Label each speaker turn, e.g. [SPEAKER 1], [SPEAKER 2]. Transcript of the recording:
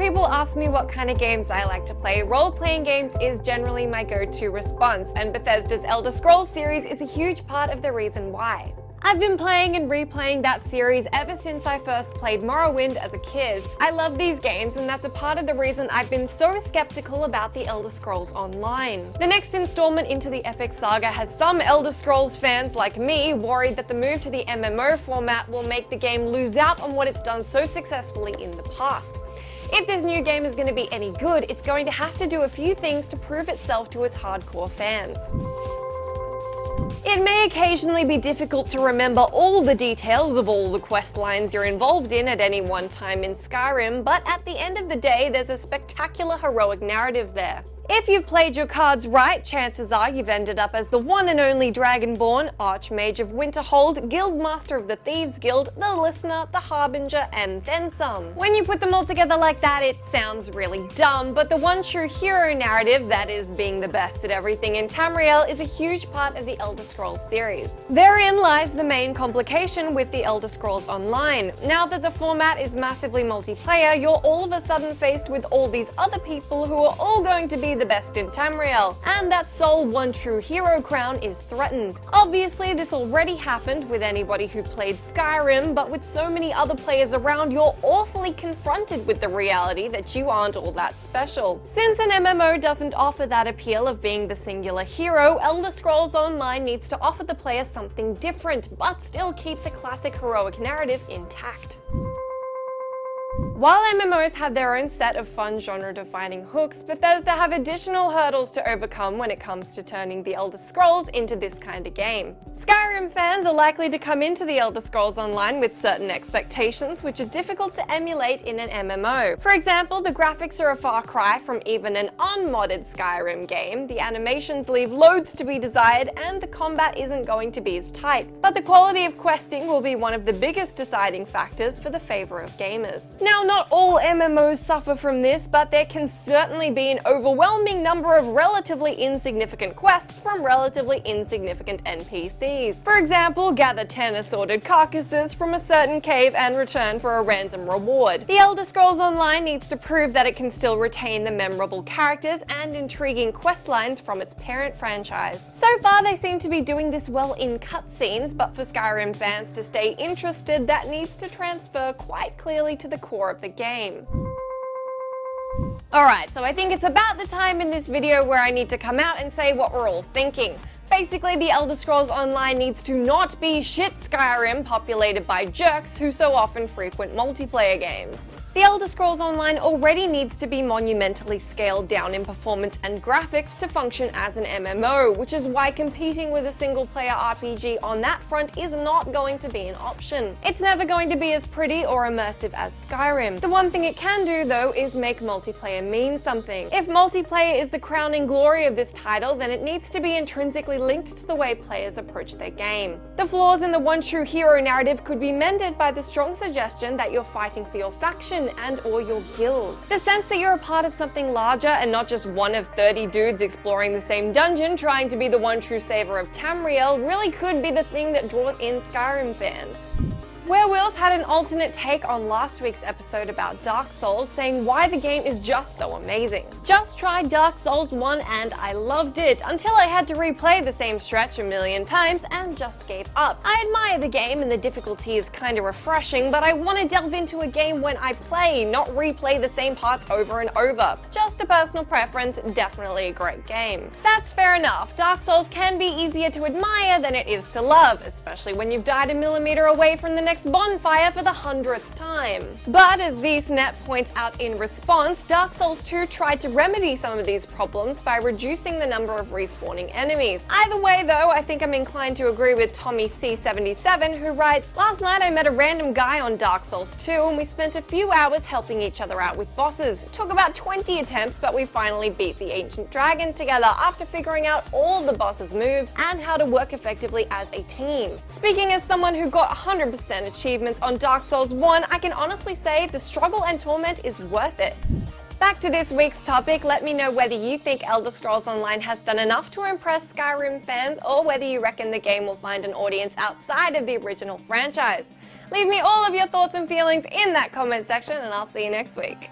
[SPEAKER 1] people ask me what kind of games I like to play, role-playing games is generally my go-to response, and Bethesda's Elder Scrolls series is a huge part of the reason why. I've been playing and replaying that series ever since I first played Morrowind as a kid. I love these games, and that's a part of the reason I've been so skeptical about the Elder Scrolls Online. The next installment into the epic saga has some Elder Scrolls fans like me worried that the move to the MMO format will make the game lose out on what it's done so successfully in the past. If this new game is going to be any good, it's going to have to do a few things to prove itself to its hardcore fans. It may occasionally be difficult to remember all the details of all the quest lines you're involved in at any one time in Skyrim, but at the end of the day, there's a spectacular heroic narrative there. If you've played your cards right, chances are you've ended up as the one and only Dragonborn, Archmage of Winterhold, Guildmaster of the Thieves Guild, the Listener, the Harbinger, and then some. When you put them all together like that, it sounds really dumb, but the one true hero narrative, that is being the best at everything in Tamriel, is a huge part of the Elder Scrolls series. Therein lies the main complication with the Elder Scrolls Online. Now that the format is massively multiplayer, you're all of a sudden faced with all these other people who are all going to be the best in Tamriel, and that sole one true hero crown is threatened. Obviously, this already happened with anybody who played Skyrim, but with so many other players around, you're awfully confronted with the reality that you aren't all that special. Since an MMO doesn't offer that appeal of being the singular hero, Elder Scrolls Online needs to offer the player something different, but still keep the classic heroic narrative intact. While MMOs have their own set of fun genre-defining hooks, Bethesda have additional hurdles to overcome when it comes to turning the Elder Scrolls into this kind of game. Skyrim fans are likely to come into the Elder Scrolls Online with certain expectations which are difficult to emulate in an MMO. For example, the graphics are a far cry from even an unmodded Skyrim game, the animations leave loads to be desired, and the combat isn't going to be as tight. But the quality of questing will be one of the biggest deciding factors for the favor of gamers. Now, not all MMOs suffer from this, but there can certainly be an overwhelming number of relatively insignificant quests from relatively insignificant NPCs. For example, gather 10 assorted carcasses from a certain cave and return for a random reward. The Elder Scrolls Online needs to prove that it can still retain the memorable characters and intriguing quest lines from its parent franchise. So far, they seem to be doing this well in cutscenes, but for Skyrim fans to stay interested, that needs to transfer quite clearly to the core of the game. Alright, so I think it's about the time in this video where I need to come out and say what we're all thinking. Basically, the Elder Scrolls Online needs to not be shit Skyrim populated by jerks who so often frequent multiplayer games. The Elder Scrolls Online already needs to be monumentally scaled down in performance and graphics to function as an MMO, which is why competing with a single-player RPG on that front is not going to be an option. It's never going to be as pretty or immersive as Skyrim. The one thing it can do, though, is make multiplayer mean something. If multiplayer is the crowning glory of this title, then it needs to be intrinsically linked to the way players approach their game. The flaws in the one true hero narrative could be mended by the strong suggestion that you're fighting for your faction and or your guild. The sense that you're a part of something larger and not just one of 30 dudes exploring the same dungeon trying to be the one true saver of Tamriel really could be the thing that draws in Skyrim fans. Werewolf had an alternate take on last week's episode about Dark Souls, saying why the game is just so amazing. Just tried Dark Souls 1 and I loved it, until I had to replay the same stretch a million times and just gave up. I admire the game and the difficulty is kinda refreshing, but I want to delve into a game when I play, not replay the same parts over and over. Just a personal preference, definitely a great game. That's fair enough. Dark Souls can be easier to admire than it is to love, especially when you've died a millimeter away from the next bonfire for the 100th time. But as ZSnet points out in response, Dark Souls 2 tried to remedy some of these problems by reducing the number of respawning enemies. Either way though, I think I'm inclined to agree with Tommy C77, who writes, "Last night I met a random guy on Dark Souls 2 and we spent a few hours helping each other out with bosses. It took about 20 attempts, but we finally beat the ancient dragon together after figuring out all the boss's moves and how to work effectively as a team." Speaking as someone who got 100% achievements on Dark Souls 1, I can honestly say the struggle and torment is worth it. Back to this week's topic, let me know whether you think Elder Scrolls Online has done enough to impress Skyrim fans or whether you reckon the game will find an audience outside of the original franchise. Leave me all of your thoughts and feelings in that comment section and I'll see you next week.